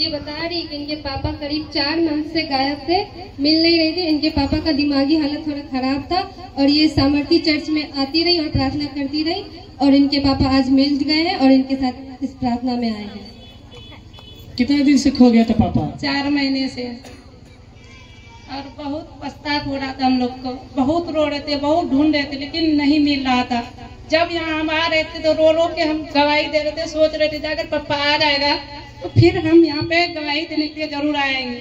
ये बता रही कि इनके पापा करीब 4 मंथ से गायब थे, मिल नहीं रहे थे। इनके पापा का दिमागी हालत थोड़ा खराब था और ये सामर्थी चर्च में आती रही और प्रार्थना करती रही और इनके पापा आज मिल गए हैं और इनके साथ इस प्रार्थना में आए हैं। कितने दिन से खो गया था पापा? 4 महीने से। और बहुत पछतावा हो रहा था हम लोग को, बहुत रो रहे थे, बहुत ढूंढ रहे थे, लेकिन नहीं मिल रहा था। जब यहाँ हम आ रहे थे तो रो रो के हम गवाही दे रहे थे, सोच रहे थे अगर पापा आ जाएगा तो फिर हम यहाँ पे गवाही देने के लिए जरूर आएंगे।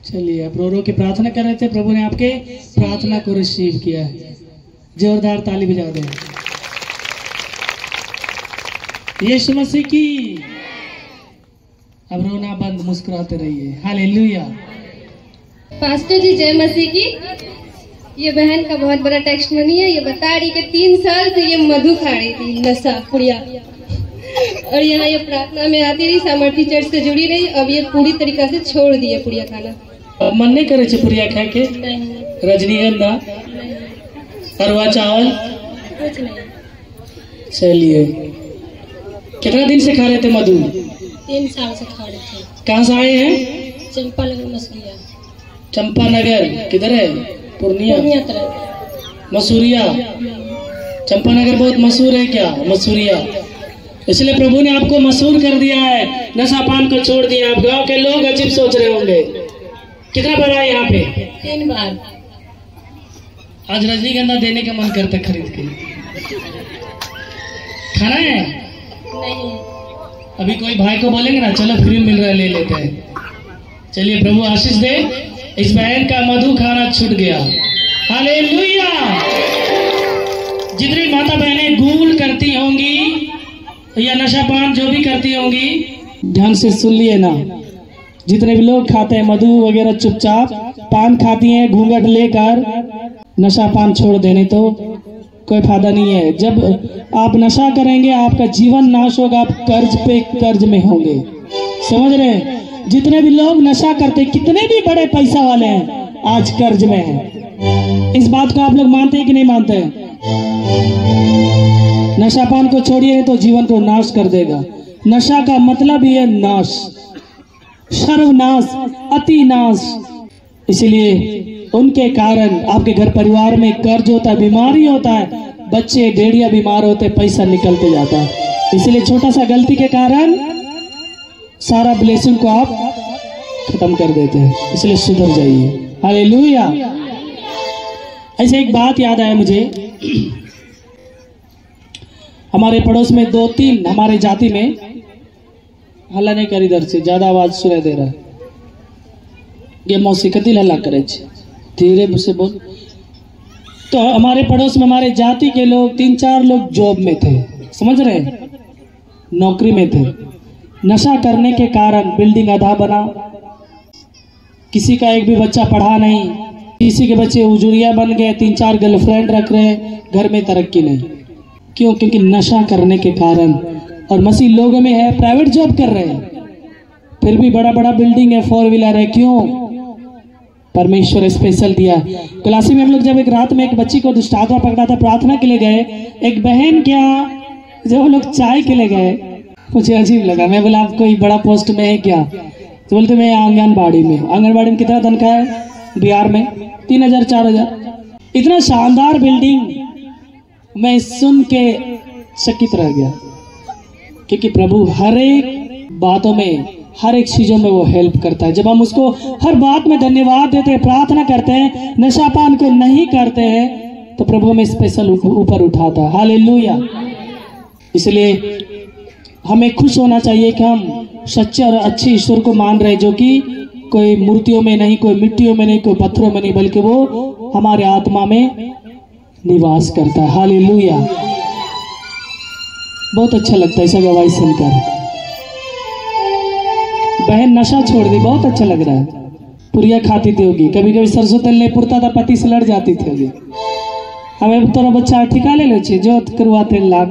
चलिए, आप रो रो के प्रार्थना कर रहे थे, प्रभु ने आपके प्रार्थना को रिसीव किया है। जोरदार ताली बजा दें। यीशु मसीह की। अब रोना बंद, मुस्कुराते रहिए। हालेलुया। पास्टर जी जय मसीह की। ये बहन का बहुत बड़ा टेस्टिमनी है। ये बता रही कि 3 साल से ये मधु खा रही थी, नशा पुड़िया, और यहाँ ये प्रार्थना में आती रही, सामर्थी चर्च से जुड़ी रही। अब ये पूरी तरीका से छोड़ दिए पुड़िया खाना। मन नहीं करे पुड़िया खा के? रजनीगंधा, अरवा चावल, कुछ नहीं। चलिए, कितना दिन से खा रहे थे मधु? 3 साल से खा रहे थे। कहाँ से आए हैं? चंपानगर मसूरिया। चंपानगर किधर है? पूर्णिया, मसूरिया। चंपानगर बहुत मशहूर है क्या? मसूरिया। इसलिए प्रभु ने आपको मशहूर कर दिया है, नशा पान को छोड़ दिया। आप गांव के लोग अजीब सोच रहे होंगे। कितना बार आए यहाँ पे? 3 बार। आज रजनीगंधा देने का मन करता खरीद के। खाना है? नहीं। अभी कोई भाई को बोलेंगे ना, चलो फ्री मिल रहा है, ले लेते हैं। चलिए, प्रभु आशीष दे। इस बहन का मधु खाना छूट गया। हालेलुया। जितनी माता बहनें गूल करती होंगी या नशापान जो भी करती होंगी, ध्यान से सुन लिए ना। जितने भी लोग खाते हैं मधु वगैरह, चुपचाप पान खाती हैं घूंघट लेकर, नशा पान छोड़ देने तो कोई फायदा नहीं है। जब आप नशा करेंगे आपका जीवन नाश होगा, आप कर्ज पे कर्ज में होंगे। समझ रहे हैं? जितने भी लोग नशा करते, कितने भी बड़े पैसा वाले हैं, आज कर्ज में हैं। इस बात को आप लोग मानते हैं कि नहीं मानते हैं? नशा पान को छोड़िए तो जीवन को नाश कर देगा। नशा का मतलब ही है नाश, सर्वनाश, अति नाश। इसलिए उनके कारण आपके घर परिवार में कर्ज होता है, बीमारी होता है, बच्चे डेढ़िया बीमार होते, पैसा निकलते जाता है। इसलिए छोटा सा गलती के कारण सारा ब्लेसिंग को आप खत्म कर देते हैं। इसलिए सुधर जाइए। हालेलुया। ऐसे एक बात याद आया मुझे। हमारे पड़ोस में 2-3 हमारे जाति में, हल्ला नहीं कर, इधर से ज्यादा आवाज सुनाई दे रहा है। ये मौसी कति हल्ला करे, धीरे से बोल। तो हमारे पड़ोस में हमारे जाति के लोग 3-4 लोग जॉब में थे, समझ रहे हैं, नौकरी में थे। नशा करने के कारण बिल्डिंग आधा बना, किसी का एक भी बच्चा पढ़ा नहीं, किसी के बच्चे उजुरिया बन गए, 3-4 गर्लफ्रेंड रख रहे हैं, घर में तरक्की नहीं। क्यों? क्योंकि नशा करने के कारण। और मसीह लोगों में है, प्राइवेट जॉब कर रहे हैं, फिर भी बड़ा बड़ा बिल्डिंग है, 4 व्हीलर है। क्यों? परमेश्वर स्पेशल दिया। क्लासी में हम लोग जब एक रात में एक बच्ची को दुष्ट आत्मा पकड़ा था, प्रार्थना के लिए गए, एक बहन क्या, जब हम लोग चाय के लिए गए, मुझे अजीब लगा। मैं बोला आप कोई बड़ा पोस्ट में है क्या? तो बोलते मैं आंगनबाड़ी में। आंगनबाड़ी में कितना तनख्वाह है बिहार में? 3000-4000। इतना शानदार बिल्डिंग, मैं सुन के चकित रह गया। क्योंकि प्रभु हर एक बातों में, हर एक चीजों में वो हेल्प करता है। जब हम उसको हर बात में धन्यवाद देते हैं, प्रार्थना करते हैं, नशापान को नहीं करते हैं, तो प्रभु हमें स्पेशल ऊपर उठाता है। हालेलुया। इसलिए हमें खुश होना चाहिए कि हम सच्चे और अच्छे ईश्वर को मान रहे हैं, जो कि कोई मूर्तियों में नहीं, कोई मिट्टियों में नहीं, कोई पत्थरों में नहीं, बल्कि वो हमारे आत्मा में निवास करता है। हालेलुया। बहुत अच्छा लगता है ऐसा गवाही सुनकर। बहन नशा छोड़ दी, बहुत अच्छा लग रहा है। पुरिया खाती थी होगी, कभी कभी सरसों तेल नहीं पुरता था, पति से लड़ जाती थी होगी। हमें तोरा बच्चा ठिका ले लो, जो करवा तेल लाख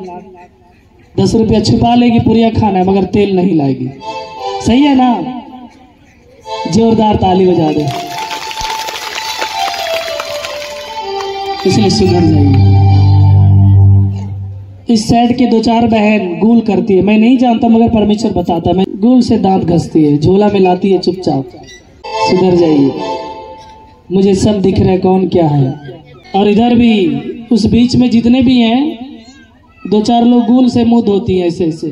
10 रुपया छुपा लेगी, पुरिया खाना है मगर तेल नहीं लाएगी। सही है ना? जोरदार ताली बजा दे। इसलिए सुधर जाइए। इस साइड के 2-4 बहन गूल करती है, मैं नहीं जानता मगर परमेश्वर बताता है। मैं गुल से दांत घसती है, झोला में लाती है चुपचाप। सुधर जाइए, मुझे सब दिख रहा है कौन क्या है। और इधर भी उस बीच में जितने भी हैं, 2-4 लोग गुल से मुंह धोती है ऐसे ऐसे।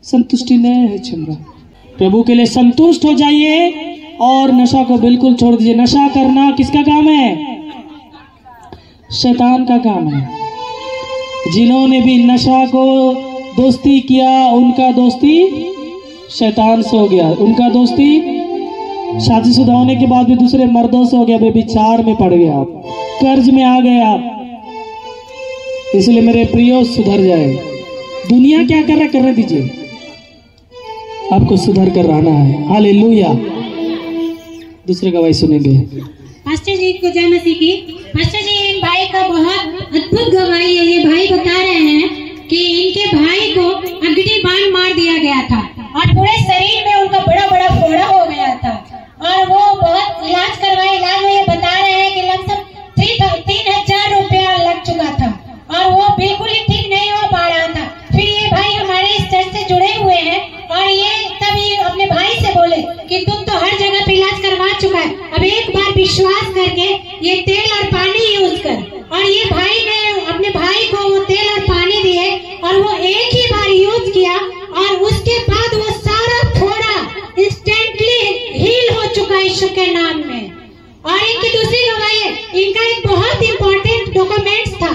संतुष्टि नहीं है छिमरा। प्रभु के लिए संतुष्ट हो जाइए और नशा को बिल्कुल छोड़ दीजिए। नशा करना किसका काम है? शैतान का काम है। जिन्होंने भी नशा को दोस्ती किया, उनका दोस्ती शैतान से हो गया। उनका दोस्ती शादीशुदा होने के बाद भी दूसरे मर्दों से हो गया। बेविचार में पड़ गया, आप कर्ज में आ गए आप। इसलिए मेरे प्रियो सुधर जाए। दुनिया क्या कर रहा है, करने दीजिए, आपको सुधर कर रहना है। हालेलुया। दूसरे गवाही सुनेंगे। पास्टर जी को जय मसीह की। पास्टर जी, इन भाई का बहुत अद्भुत गवाही है। ये भाई बता रहे हैं कि इनके भाई को अग्नि बाण मार दिया गया था और पूरे शरीर में उनका बड़ा बड़ा फोड़ा हो गया था और वो बहुत इलाज करवाए। इलाज में ये बता रहे हैं कि लगभग 3,000 रुपया लग चुका था और वो बिल्कुल ही ठीक नहीं हो पा रहा था। फिर ये भाई हमारे इस चर्च से जुड़े हुए हैं और ये तभी अपने भाई से बोले कि तुम तो हर जगह पे इलाज करवा चुका है, अब एक बार विश्वास करके ये तेल और पानी यूज कर। और ये भाई ने अपने भाई को वो तेल और पानी दिए और वो एक ही बार यूज किया और उसके बाद वो सारा फोड़ा इंस्टेंटली हील हो चुका यीशु के नाम में। और इनकी दूसरी गवाही है, इनका एक बहुत इंपॉर्टेंट डॉक्यूमेंट्स था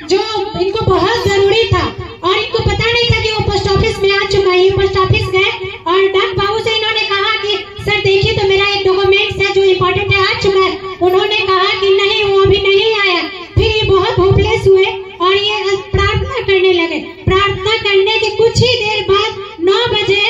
जो इनको बहुत जरूरी था और इनको पता नहीं था कि वो पोस्ट ऑफिस में आ चुका है। ये पोस्ट ऑफिस गए और डाक बाबू से इन्होंने कहा कि सर देखिए तो मेरा एक डॉक्यूमेंट्स है जो इम्पोर्टेंट है, आ चुका है। उन्होंने कहा कि नहीं, वो अभी नहीं आया। फिर ये बहुत होपलेस हुए और ये प्रार्थना करने लगे। प्रार्थना करने के कुछ ही देर बाद 9 बजे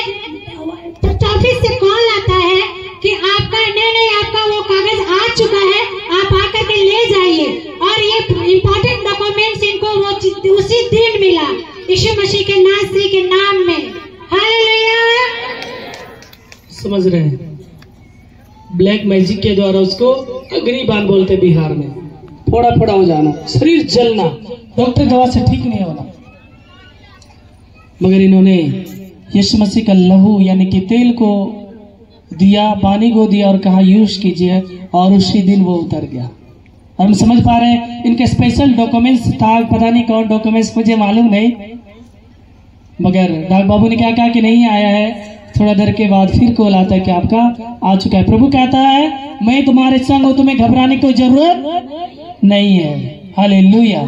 पोस्ट ऑफिस से कॉल आता है कि आपका नहीं आपका वो कागज आ चुका है, आप आकर के ले जाइए। और ये इम्पोर्टेंट डॉक्यूमेंट्स इनको वो उसी दिन मिला यीशु मसीह के नासरी के नाम में। हालेलुया। समझ रहे हैं? ब्लैक मैजिक के द्वारा उसको अग्निबाण बोलते बिहार में। फोड़ा फोड़ा हो जाना, शरीर जलना, डॉक्टर दवा से ठीक नहीं होना। मगर इन्होंने यीशु मसीह का लहू यानी कि तेल को दिया, पानी को दिया और कहा यूज कीजिए, और उसी दिन वो उतर गया। और हम समझ पा रहे हैं इनके स्पेशल डॉक्यूमेंट्स था, पता नहीं कौन डॉक्यूमेंट्स, मुझे मालूम नहीं। मगर डाक बाबू ने क्या कहा कि नहीं आया है। थोड़ा देर के बाद फिर कॉल आता है कि आपका आ चुका है। प्रभु कहता है मैं तुम्हारे संग हूं, तुम्हें घबराने की कोई जरूरत नहीं है। हालेलुया।